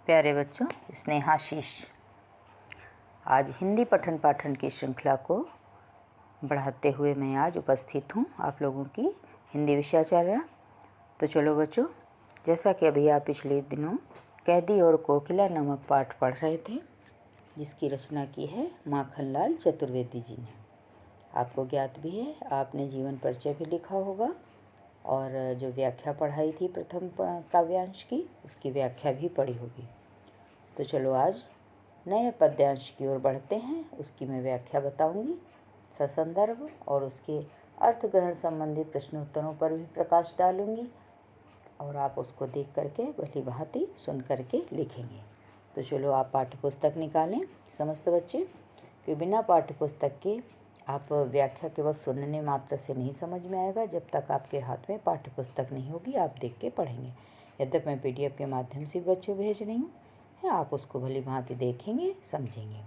प्यारे बच्चों, स्नेहाशीष। आज हिंदी पठन पाठन की श्रृंखला को बढ़ाते हुए मैं आज उपस्थित हूँ आप लोगों की हिंदी विषयाचार्य। तो चलो बच्चों, जैसा कि अभी आप पिछले दिनों कैदी और कोकिला नामक पाठ पढ़ रहे थे, जिसकी रचना की है माखनलाल चतुर्वेदी जी ने। आपको ज्ञात भी है, आपने जीवन परिचय भी लिखा होगा और जो व्याख्या पढ़ाई थी प्रथम काव्यांश की, उसकी व्याख्या भी पढ़ी होगी। तो चलो आज नए पद्यांश की ओर बढ़ते हैं। उसकी मैं व्याख्या बताऊंगी ससंदर्भ, और उसके अर्थ ग्रहण संबंधी प्रश्नोत्तरों पर भी प्रकाश डालूंगी और आप उसको देख करके भली भांति सुन करके लिखेंगे। तो चलो आप पाठ्यपुस्तक निकालें समस्त बच्चे, कि बिना पाठ्यपुस्तक के आप व्याख्या केवल सुनने मात्र से नहीं समझ में आएगा। जब तक आपके हाथ में पाठ्यपुस्तक नहीं होगी आप देख के पढ़ेंगे। यद्यपि मैं PDF के माध्यम से बच्चों भेज रही हूँ, आप उसको भली भांति देखेंगे समझेंगे।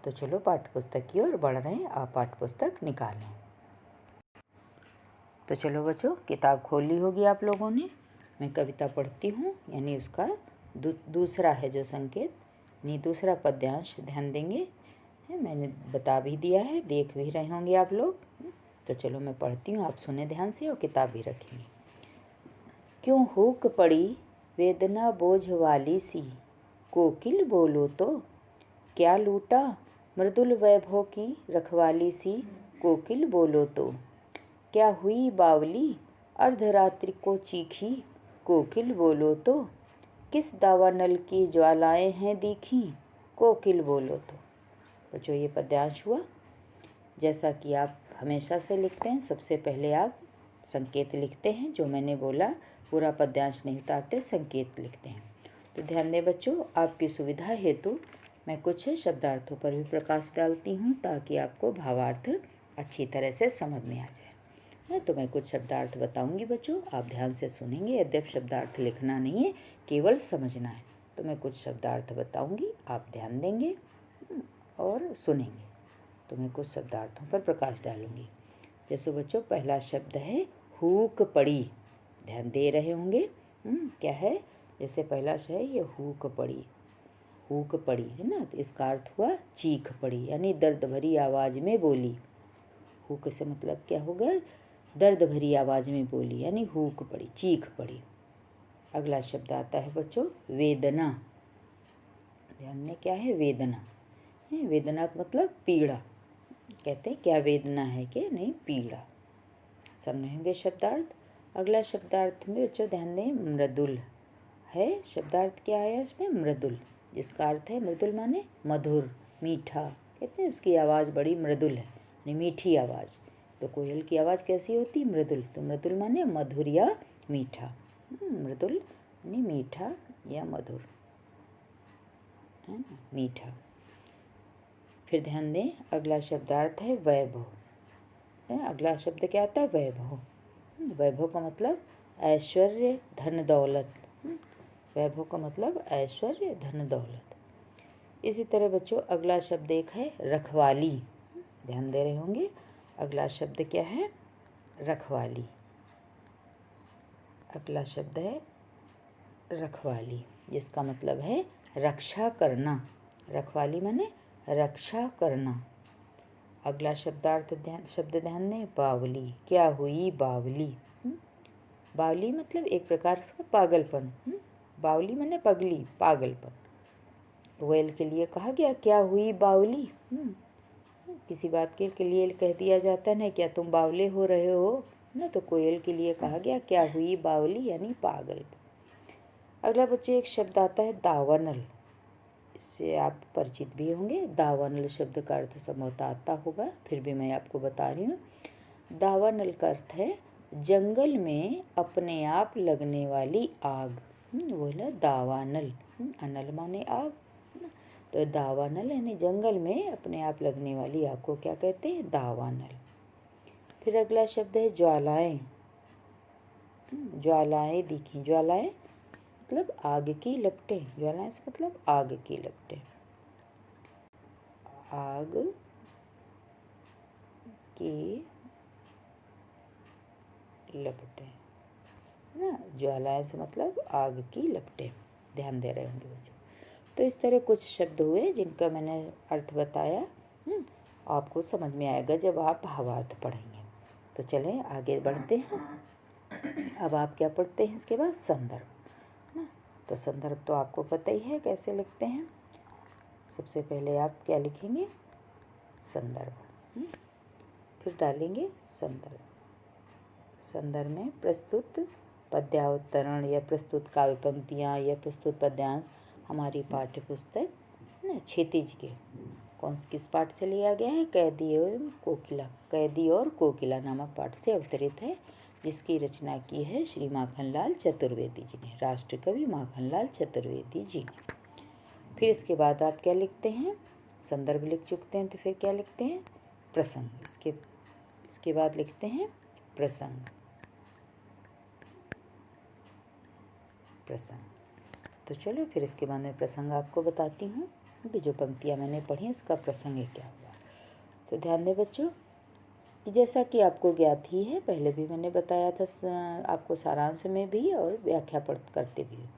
तो चलो पाठ्यपुस्तक की ओर बढ़ रहे हैं, आप पाठ्यपुस्तक निकालें। तो चलो बच्चों, किताब खोल ली होगी आप लोगों ने। मैं कविता पढ़ती हूँ, यानी उसका दूसरा है जो संकेत, यानी दूसरा पद्यांश ध्यान देंगे। मैंने बता भी दिया है, देख भी रहे होंगे आप लोग। तो चलो मैं पढ़ती हूँ, आप सुने ध्यान से और किताब भी रखेंगे। क्यों हुक पड़ी वेदना बोझ वाली सी, कोकिल बोलो तो क्या लूटा मृदुल वैभव की रखवाली सी, कोकिल बोलो तो क्या हुई बावली अर्धरात्रि को चीखी, कोकिल बोलो तो किस दावानल की ज्वालाएं हैं दीखी, कोकिल बोलो तो जो ये पद्यांश हुआ, जैसा कि आप हमेशा से लिखते हैं, सबसे पहले आप संकेत लिखते हैं। जो मैंने बोला पूरा पद्यांश नहीं उतारते, संकेत लिखते हैं। तो ध्यान दें बच्चों, आपकी सुविधा हेतु मैं कुछ शब्दार्थों पर भी प्रकाश डालती हूँ ताकि आपको भावार्थ अच्छी तरह से समझ में आ जाए। तो मैं कुछ शब्दार्थ बताऊंगी बच्चों, आप ध्यान से सुनेंगे। यद्यपि शब्दार्थ लिखना नहीं है, केवल समझना है। तो मैं कुछ शब्दार्थ बताऊंगी, आप ध्यान देंगे और सुनेंगे। तो मैं कुछ शब्दार्थों पर प्रकाश डालूंगी। जैसे बच्चों, पहला शब्द है हुक पड़ी। ध्यान दे रहे होंगे क्या है। जैसे पहला शब्द है ये हुक पड़ी, हुक पड़ी है ना, तो इसका अर्थ हुआ चीख पड़ी, यानी दर्द भरी आवाज़ में बोली। हुक से मतलब क्या होगा, दर्द भरी आवाज़ में बोली, यानी हुक पड़ी, चीख पड़ी। अगला शब्द आता है बच्चों वेदना। ध्यान में क्या है, वेदना। वेदना का मतलब पीड़ा। कहते हैं क्या वेदना है कि नहीं, पीड़ा। समझे होंगे शब्दार्थ। अगला शब्दार्थ में बच्चों ध्यान दें, मृदुल है। शब्दार्थ क्या आया इसमें, मृदुल, जिसका अर्थ है मृदुल माने मधुर, मीठा। कहते हैं उसकी आवाज़ बड़ी मृदुल है, यानी मीठी आवाज़। तो कोयल की आवाज़ कैसी होती, मृदुल। तो मृदुल माने मधुर या मीठा। मृदुल यानी मीठा या मधुर, है ना, मीठा। फिर ध्यान दें, अगला शब्दार्थ है वैभव। अगला शब्द क्या आता है, वैभव। वैभव का मतलब ऐश्वर्य धन दौलत। वैभव का मतलब ऐश्वर्य धन दौलत। इसी तरह बच्चों अगला शब्द एक है रखवाली। ध्यान दे रहे होंगे, अगला शब्द क्या है, रखवाली। अगला शब्द है रखवाली, जिसका मतलब है रक्षा करना। रखवाली माने रक्षा करना। अगला शब्दार्थ शब्द ध्यान दें, बावली। क्या हुई बावली। बावली मतलब एक प्रकार से पागलपन। बावली माने पगली, पागलपन। कोयल के लिए कहा गया क्या हुई बावली। किसी बात के लिए कह दिया जाता है ना, क्या तुम बावले हो रहे हो ना, तो कोयल के लिए कहा गया क्या हुई बावली, यानी पागलपन। अगला बच्चे एक शब्द आता है दावानल। इससे आप परिचित भी होंगे। दावानल शब्द का अर्थ संभवतः आता होगा, फिर भी मैं आपको बता रही हूँ। दावानल का अर्थ है जंगल में अपने आप लगने वाली आग। बोला दावानल, अनल माने आग। तो दावानल यानी जंगल में अपने आप लगने वाली आग को क्या कहते हैं, दावानल। फिर अगला शब्द है ज्वालाएं। ज्वालाएं दिखी। ज्वालाएं मतलब आग की लपटें। ज्वालाएं से मतलब आग की लपटें, आग की लपटें ना। ज्वालाएं से मतलब आग की लपटें। ध्यान दे रहे होंगे बच्चों। तो इस तरह कुछ शब्द हुए जिनका मैंने अर्थ बताया। आपको समझ में आएगा जब आप भावार्थ पढ़ेंगे। तो चलें आगे बढ़ते हैं। अब आप क्या पढ़ते हैं इसके बाद? संदर्भ ना। तो संदर्भ तो आपको पता ही है कैसे लिखते हैं। सबसे पहले आप क्या लिखेंगे? संदर्भ। फिर डालेंगे संदर्भ। संदर्भ में प्रस्तुत पद्यावतरण या प्रस्तुत काव्य पंक्तियाँ या प्रस्तुत पद्यांश हमारी पाठ्य पुस्तक ना क्षितिज के किस पाठ से लिया गया है? कैदी और कोकिला नामक पाठ से अवतरित है, जिसकी रचना की है श्री माखनलाल चतुर्वेदी जी ने, राष्ट्रकवि माखनलाल चतुर्वेदी जी ने। फिर इसके बाद आप क्या लिखते हैं? संदर्भ लिख चुकते हैं तो फिर क्या लिखते हैं? प्रसंग। इसके बाद लिखते हैं प्रसंग। तो चलो फिर इसके बाद मैं प्रसंग आपको बताती हूँ कि जो पंक्तियाँ मैंने पढ़ी उसका प्रसंग क्या हुआ। तो ध्यान दें बच्चों कि जैसा कि आपको ज्ञात ही है, पहले भी मैंने बताया था आपको सारांश में भी और व्याख्या करते भी,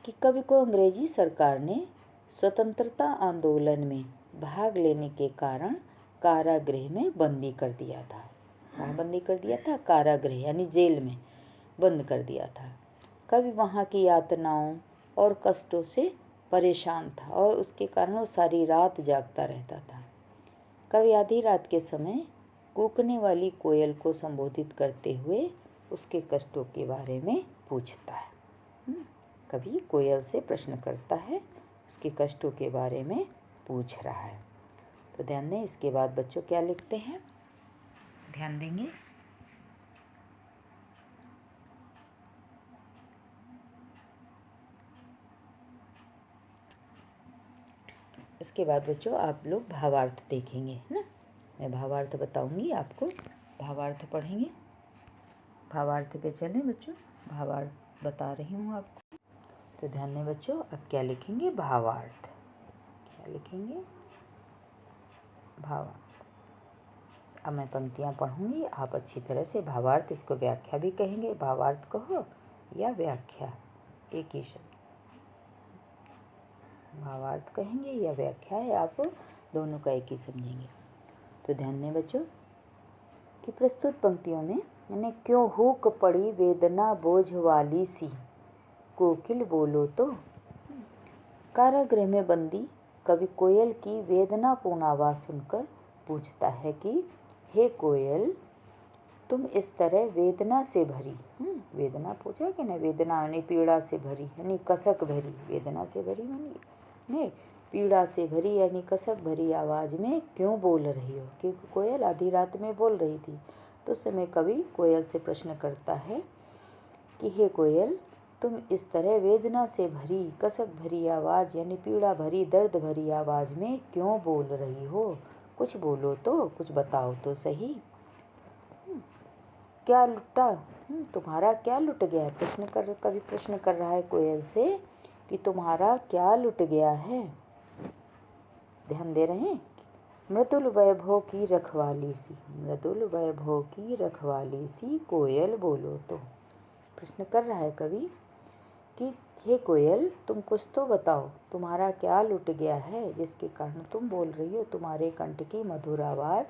कि कवि को अंग्रेजी सरकार ने स्वतंत्रता आंदोलन में भाग लेने के कारण कारागृह में बंदी कर दिया था। कहाँ बंदी कर दिया था? कारागृह यानी जेल में बंद कर दिया था। कवि वहाँ की यातनाओं और कष्टों से परेशान था और उसके कारण वो सारी रात जागता रहता था। कवि आधी रात के समय कूकने वाली कोयल को संबोधित करते हुए उसके कष्टों के बारे में पूछता है। कवि कोयल से प्रश्न करता है, उसके कष्टों के बारे में पूछ रहा है। तो ध्यान दें, इसके बाद बच्चों क्या लिखते हैं? ध्यान देंगे। इसके बाद बच्चों आप लोग भावार्थ देखेंगे, है ना। मैं भावार्थ बताऊंगी आपको, भावार्थ पढ़ेंगे। भावार्थ पे चलें बच्चों, भावार्थ बता रही हूँ आपको। तो ध्यान दें बच्चों, अब क्या लिखेंगे? भावार्थ। क्या लिखेंगे? भावार्थ। अब मैं पंक्तियाँ पढ़ूंगी, आप अच्छी तरह से भावार्थ, इसको व्याख्या भी कहेंगे, भावार्थ कहो या व्याख्या, एक ही शब्द। भावार्थ कहेंगे या व्याख्या है, आप दोनों का एक ही समझेंगे। तो ध्यान दें बच्चों कि प्रस्तुत पंक्तियों में यानी क्यों हुक पड़ी वेदना बोझ वाली सी, कोकिल बोलो तो। कारागृह में बंदी कवि कोयल की वेदनापूर्ण आवाज़ सुनकर पूछता है कि हे कोयल, तुम इस तरह वेदना से भरी, वेदना पूछा कि ना, वेदना यानी पीड़ा से भरी यानी कसक भरी, वेदना से भरी नहीं, पीड़ा से भरी यानी कसक भरी आवाज़ में क्यों बोल रही हो? क्योंकि कोयल आधी रात में बोल रही थी। तो उस समय कवि कोयल से प्रश्न करता है कि हे कोयल, तुम इस तरह वेदना से भरी कसक भरी आवाज़ यानी पीड़ा भरी दर्द भरी आवाज़ में क्यों बोल रही हो? कुछ बोलो तो, कुछ बताओ तो सही। क्या लुटा? तुम्हारा क्या लुट गया? कवि प्रश्न कर रहा है कोयल से कि तुम्हारा क्या लुट गया है। ध्यान दे रहे हैं? मृदुल वैभव की रखवाली सी, मृदुल वैभव की रखवाली सी कोयल बोलो तो। प्रश्न कर रहा है कवि कि हे कोयल, तुम कुछ तो बताओ, तुम्हारा क्या लुट गया है जिसके कारण तुम बोल रही हो? तुम्हारे कंठ की मधुर आवाज़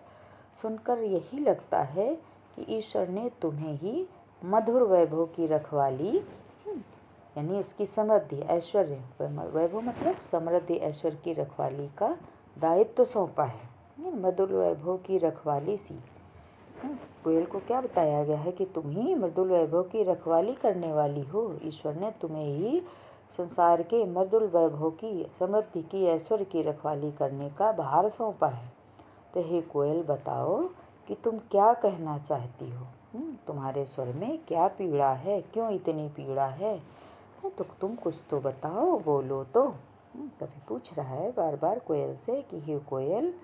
सुनकर यही लगता है कि ईश्वर ने तुम्हें ही मधुर वैभव की रखवाली यानी उसकी समृद्धि ऐश्वर्य, वैभव मतलब समृद्धि ऐश्वर्य की रखवाली का दायित्व सौंपा है। मधुर वैभव की रखवाली सी, कोयल को क्या बताया गया है कि तुम ही मृदुल वैभव की रखवाली करने वाली हो। ईश्वर ने तुम्हें ही संसार के मृदुल वैभव की समृद्धि की ऐश्वर्य की रखवाली करने का भार सौंपा है। तो हे कोयल, बताओ कि तुम क्या कहना चाहती हो? तुम्हारे स्वर में क्या पीड़ा है? क्यों इतनी पीड़ा है? तो तुम कुछ तो बताओ, बोलो तो। कभी पूछ रहा है बार बार कोयल से कि हे कोयल,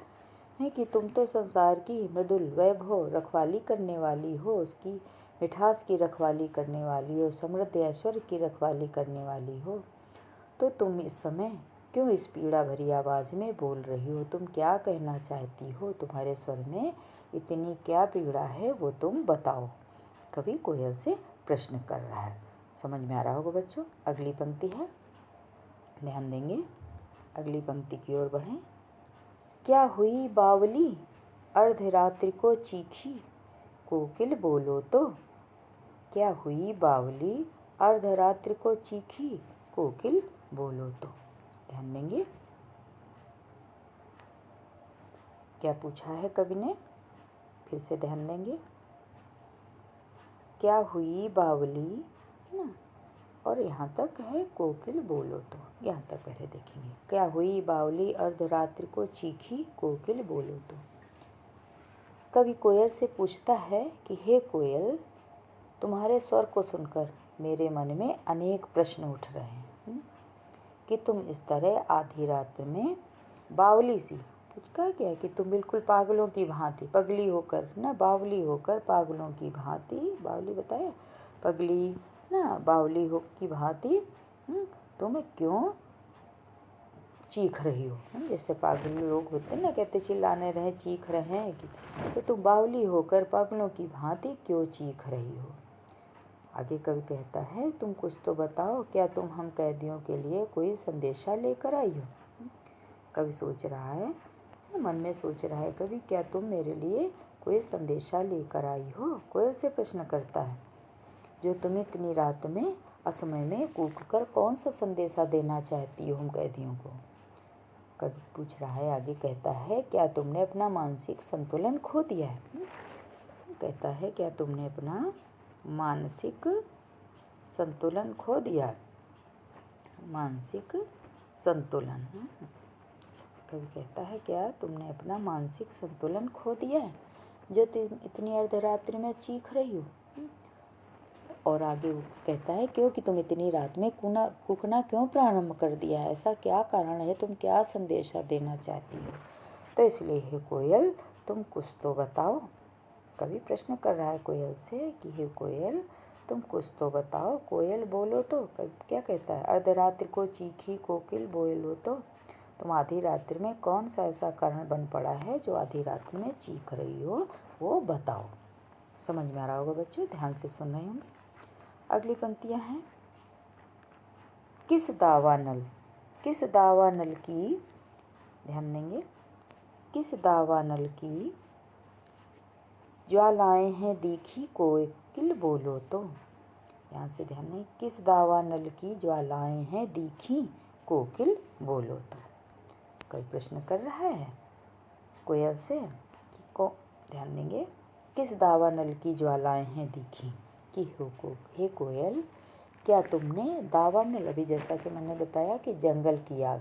है कि तुम तो संसार की मृदुल वैभव रखवाली करने वाली हो, उसकी मिठास की रखवाली करने वाली हो, समृद्ध ऐश्वर्य की रखवाली करने वाली हो। तो तुम इस समय क्यों इस पीड़ा भरी आवाज़ में बोल रही हो? तुम क्या कहना चाहती हो? तुम्हारे स्वर में इतनी क्या पीड़ा है, वो तुम बताओ। कवि कोयल से प्रश्न कर रहा है। समझ में आ रहा होगा बच्चों। अगली पंक्ति है, ध्यान देंगे। अगली पंक्ति की ओर बढ़ें। क्या हुई बावली अर्धरात्रि को चीखी, कोकिल बोलो तो। क्या हुई बावली अर्धरात्रि को चीखी, कोकिल बोलो तो। ध्यान देंगे क्या पूछा है कवि ने, फिर से ध्यान देंगे। क्या हुई बावली, है ना, और यहाँ तक है कोकिल बोलो तो, यहाँ तक पहले देखेंगे। क्या हुई बावली अर्धरात्रि को चीखी, कोकिल बोलो तो। कवि कोयल से पूछता है कि हे कोयल, तुम्हारे स्वर को सुनकर मेरे मन में अनेक प्रश्न उठ रहे हैं कि तुम इस तरह आधी रात में बावली सी, कुछ कहा गया कि तुम बिल्कुल पागलों की भांति, पगली होकर ना, बावली होकर पागलों की भांति, बावली बताया पगली ना, बावली हो की भांति तुम क्यों चीख रही हो। जैसे पागल लोग होते हैं ना, कहते चिल्लाने रहे, चीख रहे हैं कि, तो तुम बावली होकर पागलों की भांति क्यों चीख रही हो। आगे कवि कहता है तुम कुछ तो बताओ, क्या तुम हम कैदियों के लिए कोई संदेशा लेकर आई हो। कवि सोच रहा है, मन में सोच रहा है कवि, क्या तुम मेरे लिए कोई संदेशा लेकर आई हो। कोयल से प्रश्न करता है, जो तुम इतनी रात में असमय में कूक कर कौन सा संदेशा देना चाहती हो हम कैदियों को। कवि पूछ रहा है, आगे कहता है, क्या तुमने अपना मानसिक संतुलन खो दिया है। कहता है क्या तुमने अपना मानसिक संतुलन खो दिया है, मानसिक संतुलन। कवि कहता है क्या तुमने अपना मानसिक संतुलन खो दिया है, जो तुम इतनी अर्धरात्रि में चीख रही हो। और आगे वो कहता है क्योंकि तुम इतनी रात में कूकना क्यों प्रारंभ कर दिया है, ऐसा क्या कारण है, तुम क्या संदेशा देना चाहती हो। तो इसलिए हे कोयल, तुम कुछ तो बताओ। कवि प्रश्न कर रहा है कोयल से कि हे कोयल, तुम कुछ तो बताओ, कोयल बोलो तो। कवि क्या कहता है, अर्धरात्रि को चीखी कोकिल बोलो तो। तुम आधी रात्रि में कौन सा ऐसा कारण बन पड़ा है जो आधी रात्रि में चीख रही हो, वो बताओ। समझ में आ रहा होगा बच्चों, ध्यान से सुन रहे होंगे। अगली पंक्तियां हैं, किस दावानल की, ध्यान देंगे, किस दावानल की ज्वालाएं हैं दीखी, कोकिल बोलो तो। यहाँ से ध्यान दें, किस दावानल की ज्वालाएं हैं दीखी, कोकिल बोलो तो। कोई प्रश्न कर रहा है कोयल से कि ध्यान देंगे, किस दावानल की ज्वालाएं हैं दीखी कि हे कोयल, क्या तुमने दावानल, अभी जैसा कि मैंने बताया कि जंगल की आग,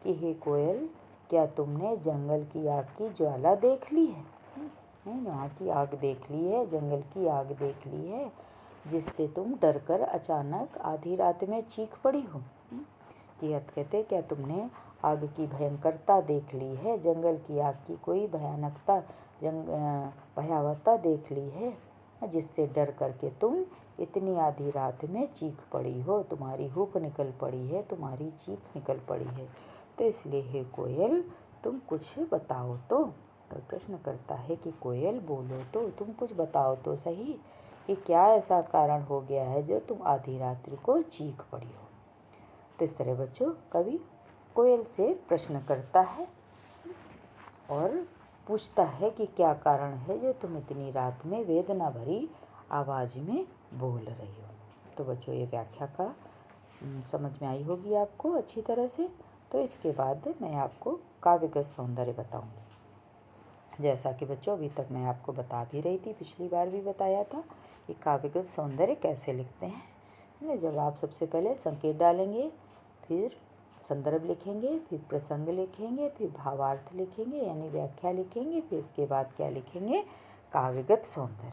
कि हे कोयल, क्या तुमने जंगल की आग की ज्वाला देख ली है, वहाँ की आग देख ली है, जंगल की आग देख ली है, जिससे तुम डरकर अचानक आधी रात में चीख पड़ी हो। कि कहते क्या तुमने आग की भयंकरता देख ली है, जंगल की आग की कोई भयावहता देख ली है, जिससे डर करके तुम इतनी आधी रात में चीख पड़ी हो, तुम्हारी हुक निकल पड़ी है, तुम्हारी चीख निकल पड़ी है। तो इसलिए हे कोयल, तुम कुछ बताओ तो। प्रश्न करता है कि कोयल बोलो तो, तुम कुछ बताओ तो सही कि क्या ऐसा कारण हो गया है जो तुम आधी रात्रि को चीख पड़ी हो। तो इस तरह बच्चों कवि कोयल से प्रश्न करता है और पूछता है कि क्या कारण है जो तुम इतनी रात में वेदना भरी आवाज़ में बोल रही हो। तो बच्चों ये व्याख्या का समझ में आई होगी आपको अच्छी तरह से। तो इसके बाद मैं आपको काव्यगत सौंदर्य बताऊंगी। जैसा कि बच्चों अभी तक मैं आपको बता भी रही थी, पिछली बार भी बताया था कि काव्यगत सौंदर्य कैसे लिखते हैं। जब आप सबसे पहले संकेत डालेंगे, फिर संदर्भ लिखेंगे, फिर प्रसंग लिखेंगे, फिर भावार्थ लिखेंगे यानी व्याख्या लिखेंगे, फिर इसके बाद क्या लिखेंगे, काव्यगत सौंदर्य।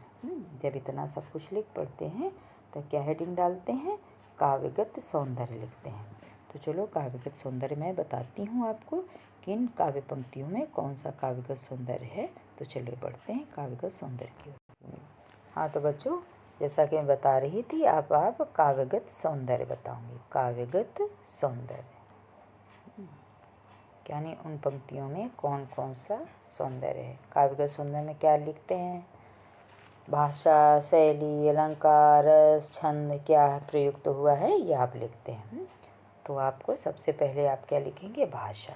जब इतना सब कुछ लिख पढ़ते हैं तो क्या हेडिंग डालते हैं, काव्यगत सौंदर्य लिखते हैं। तो चलो काव्यगत सौंदर्य मैं बताती हूँ आपको किन काव्य पंक्तियों में कौन सा काव्यगत सौंदर्य है। तो चलिए बढ़ते हैं काव्यगत सौंदर्य की ओर। हाँ तो बच्चों जैसा कि मैं बता रही थी, आप काव्यगत सौंदर्य बताऊंगी। काव्यगत सौंदर्य यानी उन पंक्तियों में कौन कौन सा सौंदर्य है। काव्यगत सौंदर्य में क्या लिखते हैं, भाषा, शैली, अलंकार, छंद क्या प्रयुक्त हुआ है, ये आप लिखते हैं। तो आपको सबसे पहले आप क्या लिखेंगे, भाषा,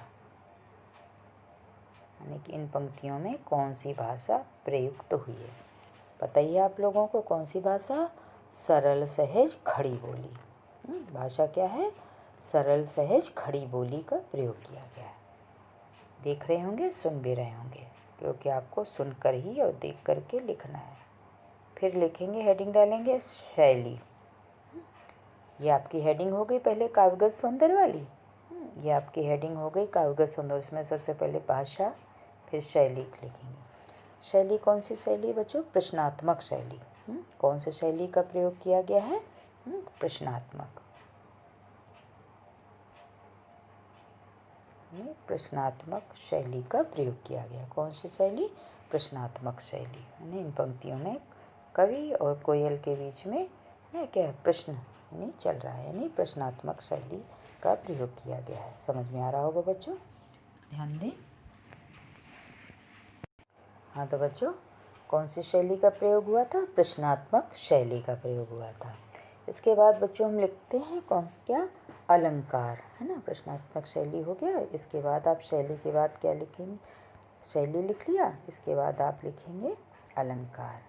यानी कि इन पंक्तियों में कौन सी भाषा प्रयुक्त हुई है। बताइए आप लोगों को कौन सी भाषा, सरल सहज खड़ी बोली। भाषा क्या है, सरल सहज खड़ी बोली का प्रयोग किया गया है। देख रहे होंगे, सुन भी रहे होंगे, क्योंकि आपको सुनकर ही और देख कर के लिखना है। फिर लिखेंगे, हेडिंग डालेंगे शैली। ये आपकी हेडिंग हो गई पहले काव्यगत सौंदर्य वाली। ये आपकी हेडिंग हो गई काव्यगत सौंदर्य। इसमें सबसे पहले भाषा, फिर शैली लिखेंगे। शैली कौन सी शैली बच्चों, प्रश्नात्मक शैली। कौन सी शैली का प्रयोग किया गया है, प्रश्नात्मक। प्रश्नात्मक शैली का प्रयोग किया गया। कौन सी शैली, प्रश्नात्मक शैली। यानी इन पंक्तियों में कवि और कोयल के बीच में क्या प्रश्न नहीं चल रहा है, यानी प्रश्नात्मक शैली का प्रयोग किया गया है। समझ में आ रहा होगा बच्चों, ध्यान दें। हाँ तो बच्चों, कौन सी शैली का प्रयोग हुआ था, प्रश्नात्मक शैली का प्रयोग हुआ था। इसके बाद बच्चों हम लिखते हैं कौन क्या, अलंकार, है ना। प्रश्नात्मक शैली हो गया। इसके बाद आप शैली के बाद क्या लिखेंगे, शैली लिख लिया, इसके बाद आप लिखेंगे अलंकार।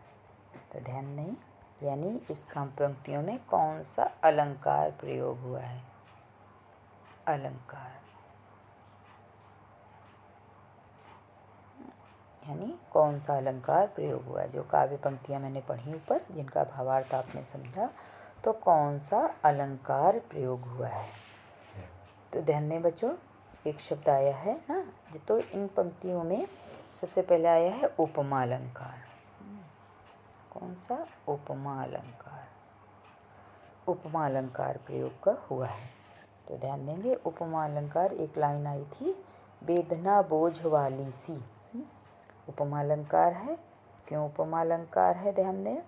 तो ध्यान दें, यानी इस पंक्तियों में कौन सा अलंकार प्रयोग हुआ है, अलंकार, यानी कौन सा अलंकार प्रयोग हुआ है। जो काव्य पंक्तियाँ मैंने पढ़ी ऊपर, जिनका भावार्थ आपने समझा, तो कौन सा अलंकार प्रयोग हुआ है। तो ध्यान दें बच्चों, एक शब्द आया है ना, तो इन पंक्तियों में सबसे पहले आया है उपमा अलंकार। कौन सा, उपमा अलंकार। उपमा अलंकार प्रयोग का हुआ है। तो ध्यान देंगे, उपमा अलंकार एक लाइन आई थी, वेदना बोझ वाली सी। उपमा अलंकार है, क्यों उपमा अलंकार है, ध्यान दें,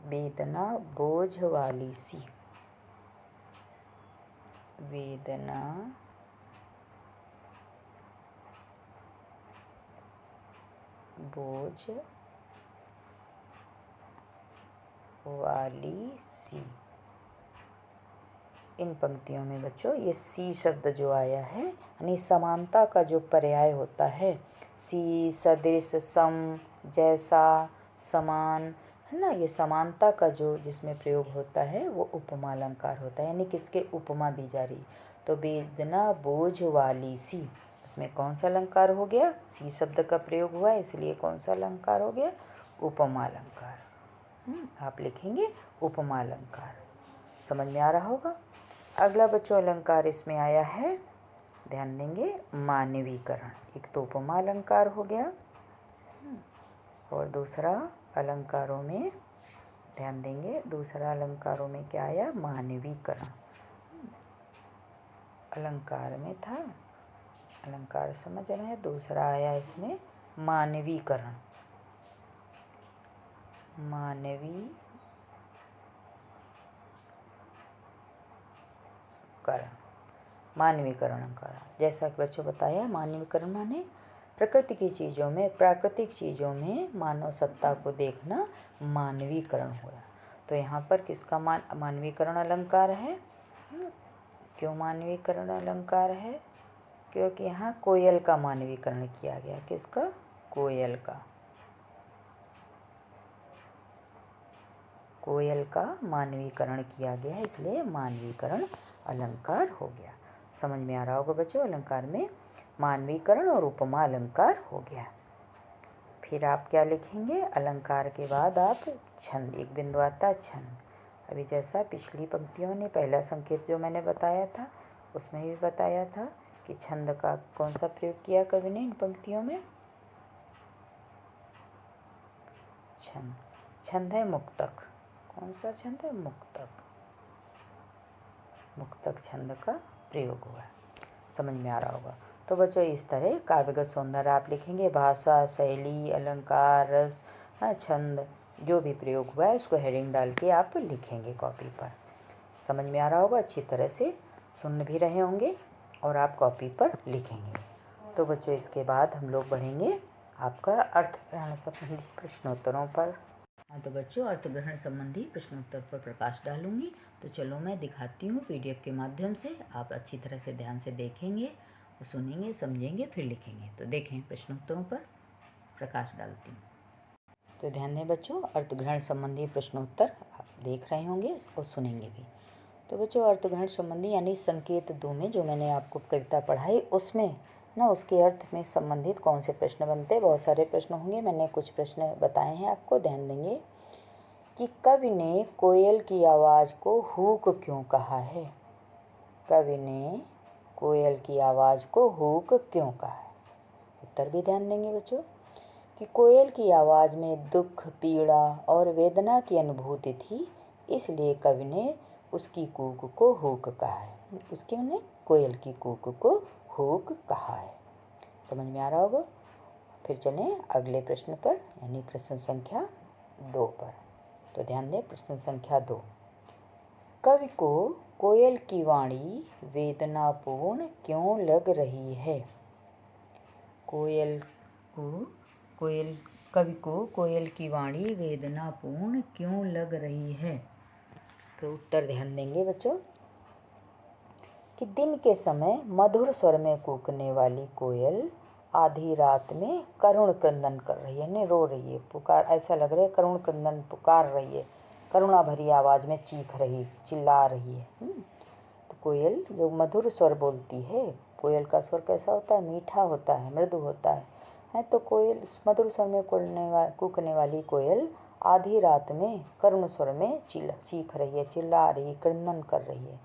वेदना बोझ वाली सी, वेदना बोझ वाली सी। इन पंक्तियों में बच्चों ये सी शब्द जो आया है, यानी समानता का जो पर्याय होता है, सी, सदृश, सम, जैसा, समान, है ना। ये समानता का जो जिसमें प्रयोग होता है वो उपमा अलंकार होता है, यानी किसके उपमा दी जा रही। तो वेदना बोझ वाली सी, इसमें कौन सा अलंकार हो गया, सी शब्द का प्रयोग हुआ है, इसलिए कौन सा अलंकार हो गया, उपमा अलंकार। आप लिखेंगे उपमा अलंकार। समझ में आ रहा होगा। अगला बच्चों अलंकार इसमें आया है, ध्यान देंगे, मानवीकरण। एक तो उपमा अलंकार हो गया, और दूसरा अलंकारों में ध्यान देंगे, दूसरा अलंकारों में क्या आया, मानवीकरण। अलंकार में था, अलंकार समझ रहे हैं, दूसरा आया इसमें मानवीकरण। मानवीकरण, मानवीकरण अलंकार। जैसा कि बच्चों बताया, मानवीकरण माने प्रकृति की चीज़ों में, प्राकृतिक चीज़ों में मानव सत्ता को देखना मानवीकरण हुआ। तो यहाँ पर किसका मानवीकरण अलंकार है, क्यों मानवीकरण अलंकार है, क्योंकि यहाँ कोयल का मानवीकरण किया गया। किसका, कोयल का, कोयल का मानवीकरण किया गया है, इसलिए मानवीकरण अलंकार हो गया। समझ में आ रहा होगा बच्चों, अलंकार में मानवीकरण और उपमा अलंकार हो गया। फिर आप क्या लिखेंगे, अलंकार के बाद आप छंद, एक बिंदु आता छंद। अभी जैसा पिछली पंक्तियों ने पहला संकेत जो मैंने बताया था, उसमें भी बताया था कि छंद का कौन सा प्रयोग किया कवि ने इन पंक्तियों में, छंद, छंद है मुक्तक। कौन सा छंद है, मुक्तक। मुक्तक छंद का प्रयोग हुआ। समझ में आ रहा होगा। तो बच्चों इस तरह काव्यगत सौंदर्य आप लिखेंगे, भाषा, शैली, अलंकार, रस, छंद, जो भी प्रयोग हुआ है उसको हेडिंग डाल के आप लिखेंगे कॉपी पर। समझ में आ रहा होगा, अच्छी तरह से सुन भी रहे होंगे और आप कॉपी पर लिखेंगे। तो बच्चों इसके बाद हम लोग बढ़ेंगे आपका अर्थ ग्रहण संबंधी प्रश्नोत्तरों पर। हाँ तो बच्चों, अर्थग्रहण संबंधी प्रश्नोत्तर पर प्रकाश डालूंगी। तो चलो मैं दिखाती हूँ पीडीएफ के माध्यम से। आप अच्छी तरह से ध्यान से देखेंगे और सुनेंगे, समझेंगे, फिर लिखेंगे। तो देखें, प्रश्नोत्तरों पर प्रकाश डालती हूँ। तो ध्यान दें बच्चों, अर्थग्रहण संबंधी प्रश्नोत्तर आप देख रहे होंगे और सुनेंगे भी। तो बच्चों, अर्थग्रहण संबंधी यानी संकेत 2 में जो मैंने आपको कविता पढ़ाई, उसमें ना उसके अर्थ में संबंधित कौन से प्रश्न बनते हैं। बहुत सारे प्रश्न होंगे, मैंने कुछ प्रश्न बताए हैं आपको। ध्यान देंगे कि कवि ने कोयल की आवाज़ को हुक क्यों कहा है। कवि ने कोयल की आवाज़ को हुक क्यों कहा है। उत्तर भी ध्यान देंगे बच्चों कि कोयल की आवाज़ में दुख, पीड़ा और वेदना की अनुभूति थी, इसलिए कवि ने उसकी कूक को हुक कहा है। उसकी उन्हें कोयल की कूक को हुक कहा है। समझ में आ रहा होगा। फिर चलें अगले प्रश्न पर, यानी प्रश्न संख्या 2 पर। तो ध्यान दें, प्रश्न संख्या 2। कवि को कोयल की वाणी वेदनापूर्ण क्यों लग रही है। कवि को कोयल की वाणी वेदनापूर्ण क्यों लग रही है। तो उत्तर ध्यान देंगे बच्चों कि दिन के समय मधुर स्वर में कूकने वाली कोयल आधी रात में करुण क्रंदन कर रही है, यानी रो रही है, पुकार, ऐसा लग रहा है करुण क्रंदन पुकार रही है, करुणा भरी आवाज़ में चीख रही, चिल्ला रही है। तो कोयल जो मधुर स्वर बोलती है, कोयल का स्वर कैसा होता है, मीठा होता है, मृदु होता है। तो कोयल मधुर स्वर में कूकने वाली कोयल आधी रात में करुण स्वर में चीख रही है, चिल्ला रही, क्रंदन कर रही है,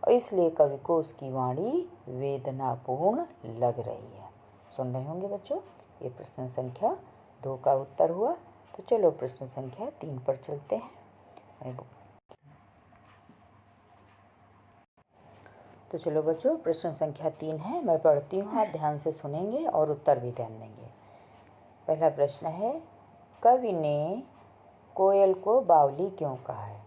और इसलिए कवि को उसकी वाणी वेदनापूर्ण लग रही है। सुन रहे होंगे बच्चों। ये प्रश्न संख्या 2 का उत्तर हुआ। तो चलो प्रश्न संख्या 3 पर चलते हैं। तो चलो बच्चों, प्रश्न संख्या 3 है, मैं पढ़ती हूँ, आप ध्यान से सुनेंगे और उत्तर भी ध्यान देंगे। पहला प्रश्न है, कवि ने कोयल को बावली क्यों कहा है।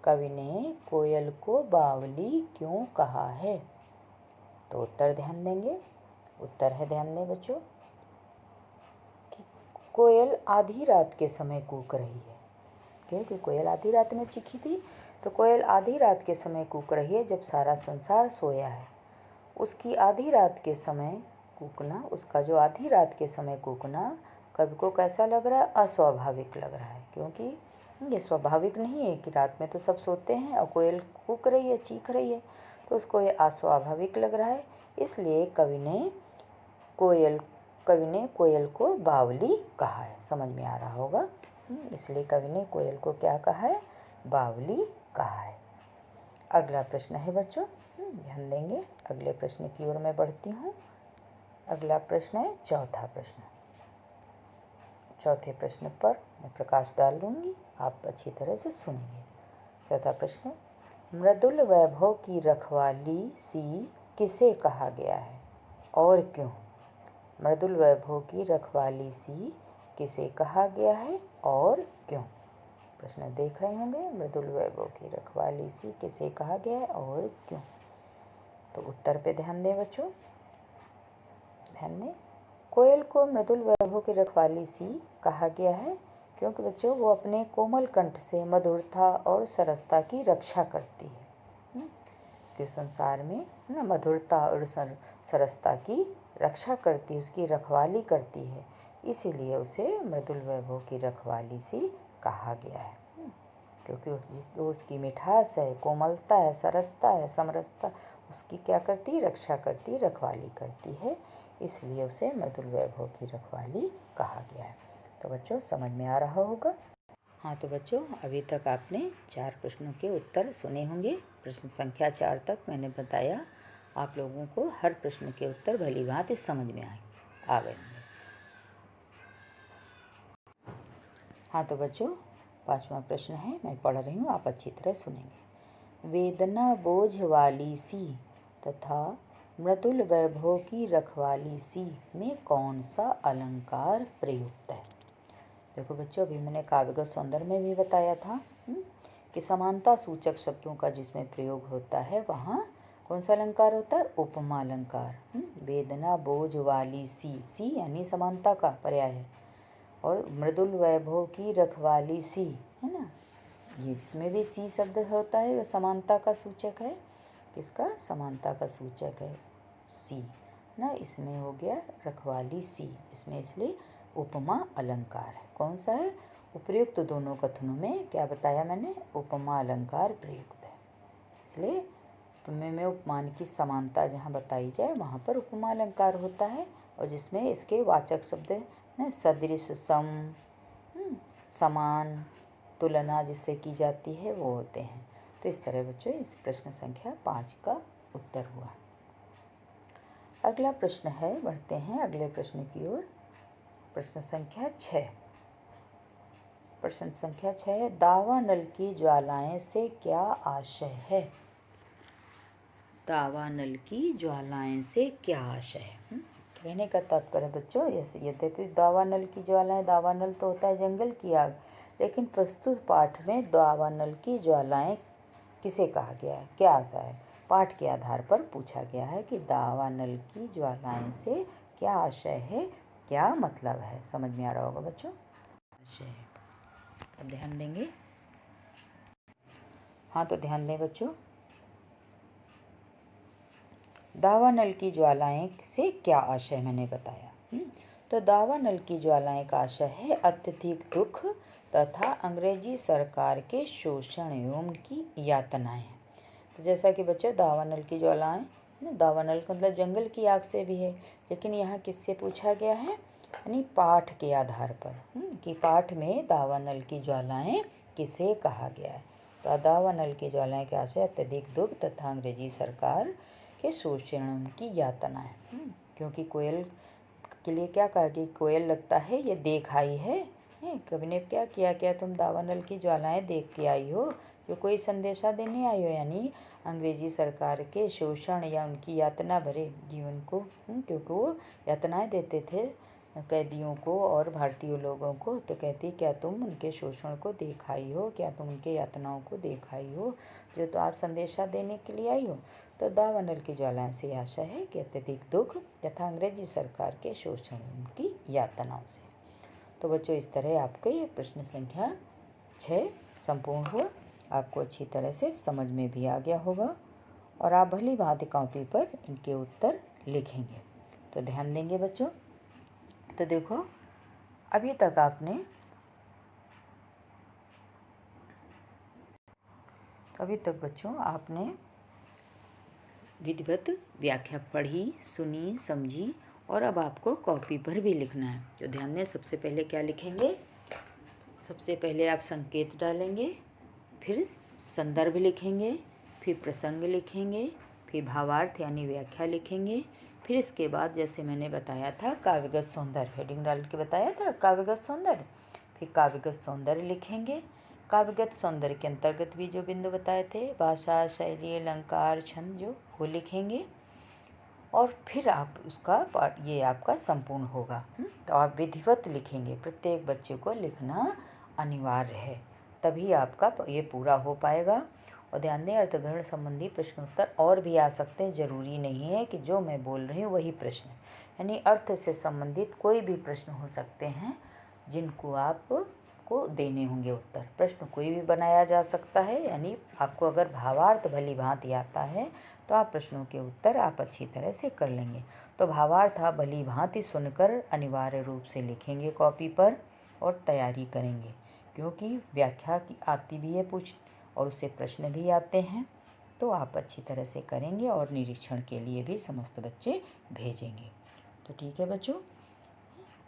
कवि ने कोयल को बावली क्यों कहा है। तो उत्तर ध्यान देंगे। उत्तर है, ध्यान दें बच्चों, कि कोयल आधी रात के समय कूक रही है। क्योंकि कोयल आधी रात में चीखी थी, तो कोयल आधी रात के समय कूक रही है जब सारा संसार सोया है। उसकी आधी रात के समय कूकना, उसका जो आधी रात के समय कूकना कवि को कैसा लग रहा है, अस्वाभाविक लग रहा है। क्योंकि ये स्वाभाविक नहीं है कि रात में तो सब सोते हैं और कोयल कूक रही है, चीख रही है, तो उसको ये अस्वाभाविक लग रहा है। इसलिए कवि ने कोयल को बावली कहा है। समझ में आ रहा होगा। इसलिए कवि ने कोयल को क्या कहा है, बावली कहा है। अगला प्रश्न है बच्चों, ध्यान देंगे। अगले प्रश्न की ओर मैं बढ़ती हूँ। अगला प्रश्न है चौथा प्रश्न। चौथे प्रश्न पर मैं प्रकाश डाल लूँगी, आप अच्छी तरह से सुनेंगे। चौथा प्रश्न, मृदुल वैभव की रखवाली सी किसे कहा गया है और क्यों। मृदुल वैभव की रखवाली सी किसे कहा गया है और क्यों। प्रश्न देख रहे होंगे, मृदुल वैभव की रखवाली सी किसे कहा गया है और क्यों। तो उत्तर पे ध्यान दें बच्चों। ध्यान दें, कोयल को मृदुल वैभव की रखवाली सी कहा गया है क्योंकि बच्चों वो अपने कोमल कंठ से मधुरता और सरसता की रक्षा करती है। कि संसार में ना मधुरता और सरसता की रक्षा करती, उसकी रखवाली करती है, इसीलिए उसे मृदुल वैभव की रखवाली सी कहा गया है। क्योंकि जो उसकी मिठास है, कोमलता है, सरसता है, समरसता, उसकी क्या करती, रक्षा करती, रखवाली करती है, इसलिए उसे मृदुल वैभव की रखवाली कहा गया है। तो बच्चों समझ में आ रहा होगा। हाँ तो बच्चों, अभी तक आपने 4 प्रश्नों के उत्तर सुने होंगे। प्रश्न संख्या 4 तक मैंने बताया, आप लोगों को हर प्रश्न के उत्तर भली भांति समझ में आ गए होंगे। हाँ तो बच्चों, 5वां प्रश्न है, मैं पढ़ रही हूँ, आप अच्छी तरह सुनेंगे। वेदना बोझ वाली सी तथा मृदुल वैभव की रखवाली सी में कौन सा अलंकार प्रयुक्त है। देखो बच्चों, अभी मैंने काव्यगत सौंदर्य में भी बताया था कि समानता सूचक शब्दों का जिसमें प्रयोग होता है वहाँ कौन सा अलंकार होता है, उपमा अलंकार। वेदना बोझ वाली सी यानी समानता का पर्याय है, और मृदुल वैभव की रखवाली सी, है ना। ये इसमें भी सी शब्द होता है, वह समानता का सूचक है। किसका? समानता का सूचक है सी ना। इसमें हो गया रखवाली सी, इसमें इसलिए उपमा अलंकार है। कौन सा है? उपर्युक्त दोनों कथनों में क्या बताया मैंने? उपमा अलंकार प्रयुक्त है। इसलिए उपमेय में उपमान की समानता जहाँ बताई जाए वहाँ पर उपमा अलंकार होता है, और जिसमें इसके वाचक शब्द ना सदृश, सम, समान, तुलना जिससे की जाती है वो होते हैं। तो इस तरह बच्चों इस प्रश्न संख्या 5 का उत्तर हुआ। अगला प्रश्न है, बढ़ते हैं अगले प्रश्न की ओर। प्रश्न संख्या 6। प्रश्न संख्या 6, दावानल की ज्वालाएं से क्या आशय है? दावानल की ज्वालाएं से क्या आशय है? कहने का तात्पर्य बच्चों, यद्यपि दावानल की ज्वालाएं, दावानल तो होता है जंगल की आग, लेकिन प्रस्तुत पाठ में दावानल की ज्वालाएं किसे कहा गया है, क्या आशय है? पाठ के आधार पर पूछा गया है कि दावानल की ज्वालाएं से क्या आशय है, क्या मतलब है। समझ में आ रहा होगा बच्चों? आशय है। अब ध्यान देंगे। हाँ, तो ध्यान दें बच्चों। दावानल की ज्वालाएं से क्या आशय मैंने बताया। तो दावानल की ज्वालाएं का आशय है अत्यधिक दुख तथा अंग्रेजी सरकार के शोषण एवं की यातनाएं। तो जैसा कि बच्चों दावानल की ज्वालाएं, दावानल का मतलब जंगल की आग से भी है, लेकिन यहाँ किससे पूछा गया है? यानी पाठ के आधार पर कि पाठ में दावानल की ज्वालाएं किसे कहा गया है। तो दावानल की ज्वालाएं का आशय अत्यधिक दुख तथा अंग्रेजी सरकार के शोषण की यातना है। क्योंकि कोयल के लिए क्या कहा कि कोयल लगता है ये देख आई है, कवि ने क्या किया, क्या तुम दावानल की ज्वालाएं देख के आई हो, जो कोई संदेशा देने आई हो। यानी अंग्रेजी सरकार के शोषण या उनकी यातना भरे जीवन को, क्योंकि वो यातनाएं देते थे कैदियों को और भारतीय लोगों को। तो कहती क्या तुम उनके शोषण को देख आई हो, क्या तुम उनके यातनाओं को देख आई हो, जो तो आज संदेशा देने के लिए आई हो। तो दावानल की ज्वालाएं से आशा है कि अत्यधिक दुख तथा अंग्रेजी सरकार के शोषण की यातनाओं से। तो बच्चों इस तरह आपके ये प्रश्न संख्या 6 संपूर्ण हुआ। आपको अच्छी तरह से समझ में भी आ गया होगा, और आप भली भांति कॉपी पर इनके उत्तर लिखेंगे। तो ध्यान देंगे बच्चों। तो देखो अभी तक बच्चों आपने विधिवत व्याख्या पढ़ी, सुनी, समझी, और अब आपको कॉपी पर भी लिखना है। तो ध्यान दें, सबसे पहले क्या लिखेंगे? सबसे पहले आप संकेत डालेंगे, फिर संदर्भ लिखेंगे, फिर प्रसंग लिखेंगे, फिर भावार्थ यानी व्याख्या लिखेंगे, फिर इसके बाद जैसे मैंने बताया था काव्यगत सौंदर्य, हेडिंग डाल के बताया था काव्यगत सौंदर्य, फिर काव्यगत सौंदर्य लिखेंगे। काव्यगत सौंदर्य के अंतर्गत भी जो बिंदु बताए थे, भाषा, शैली, अलंकार, छंद, जो वो लिखेंगे, और फिर आप उसका ये आपका संपूर्ण होगा। तो आप विधिवत लिखेंगे, प्रत्येक बच्चे को लिखना अनिवार्य है, तभी आपका ये पूरा हो पाएगा। और ध्यान दें, अर्थग्रहण संबंधी प्रश्नोत्तर और भी आ सकते हैं, जरूरी नहीं है कि जो मैं बोल रही हूँ वही प्रश्न, यानी अर्थ से संबंधित कोई भी प्रश्न हो सकते हैं जिनको आपको देने होंगे उत्तर। प्रश्न कोई भी बनाया जा सकता है, यानी आपको अगर भावार्थ भली भांति आता है तो आप प्रश्नों के उत्तर आप अच्छी तरह से कर लेंगे। तो भावार्थ आप भली भांति सुनकर अनिवार्य रूप से लिखेंगे कॉपी पर और तैयारी करेंगे, क्योंकि व्याख्या की आती भी है पूछ, और उससे प्रश्न भी आते हैं। तो आप अच्छी तरह से करेंगे और निरीक्षण के लिए भी समस्त बच्चे भेजेंगे। तो ठीक है बच्चों,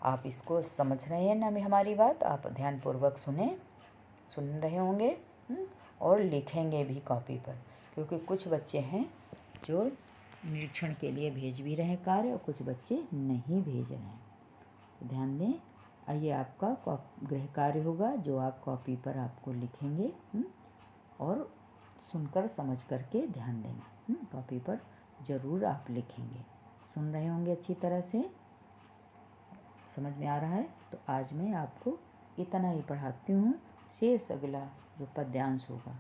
आप इसको समझ रहे हैं ना हमारी बात? आप ध्यानपूर्वक सुन रहे होंगे और लिखेंगे भी कॉपी पर, क्योंकि कुछ बच्चे हैं जो निरीक्षण के लिए भेज भी रहे हैं कार्य, और कुछ बच्चे नहीं भेज रहे हैं। तो ध्यान दें, ये आपका गृह कार्य होगा जो आप कॉपी पर आपको लिखेंगे और सुनकर समझ करके ध्यान देंगे। कॉपी पर ज़रूर आप लिखेंगे। सुन रहे होंगे अच्छी तरह से, समझ में आ रहा है? तो आज मैं आपको इतना ही पढ़ाती हूँ। शेष अगला जो पद्यांश होगा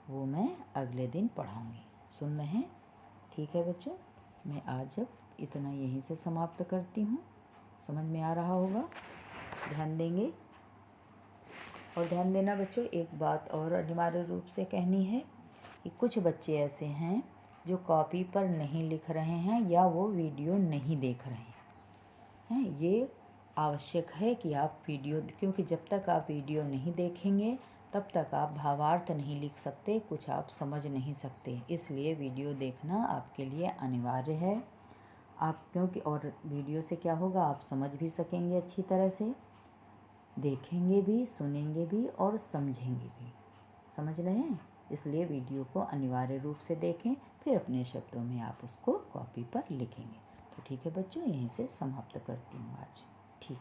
वो मैं अगले दिन पढ़ाऊँगी। सुन रहे हैं? ठीक है बच्चों, मैं आज अब इतना यहीं से समाप्त करती हूँ। समझ में आ रहा होगा? ध्यान देंगे। और ध्यान देना बच्चों, एक बात और अनिवार्य रूप से कहनी है कि कुछ बच्चे ऐसे हैं जो कॉपी पर नहीं लिख रहे हैं या वो वीडियो नहीं देख रहे हैं। ये आवश्यक है कि आप वीडियो, क्योंकि जब तक आप वीडियो नहीं देखेंगे तब तक आप भावार्थ नहीं लिख सकते, कुछ आप समझ नहीं सकते। इसलिए वीडियो देखना आपके लिए अनिवार्य है। आप क्योंकि और वीडियो से क्या होगा, आप समझ भी सकेंगे अच्छी तरह से, देखेंगे भी, सुनेंगे भी और समझेंगे भी। समझ रहे हैं? इसलिए वीडियो को अनिवार्य रूप से देखें, फिर अपने शब्दों में आप उसको कॉपी पर लिखेंगे। तो ठीक है बच्चों, यहीं से समाप्त करती हूँ आज। ठीक।